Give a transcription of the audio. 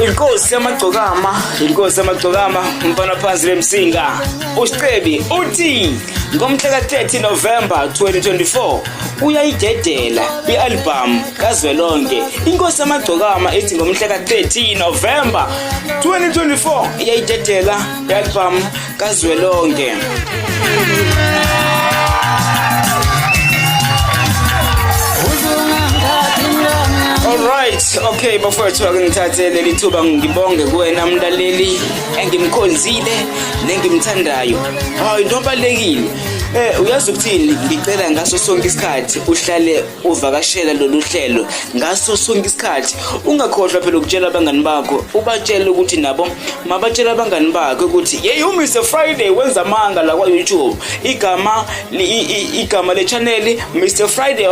Inkosi yamagcokama umfana phansi lemsinga uSicebi uthi ngomhla ka-30 November 2024 uyayidedela i-album kaZwelonke. Inkosi yamagcokama ethi ngomhla ka-30 November 2024 iyayidedela i-album kaZwelonke. Alright, okay, bafowethu ake ngithathe leli thuba ngibonge kuwena mlaleli engimkhonzile nengimthandayo. Hayi into ebalekile. Uyazi ukuthini ngicela ngaso sonke isikhathi uhlale uvakashela lolu hlelo ngaso sonke isikhathi. Ungakhohlwa phela ukutshela abangani bakho, ubatshele ukuthi nabo mabatshela abangani bakho ukuthi hey uMr Friday wenza amanga la kwa YouTube. Igama le channel Mr Friday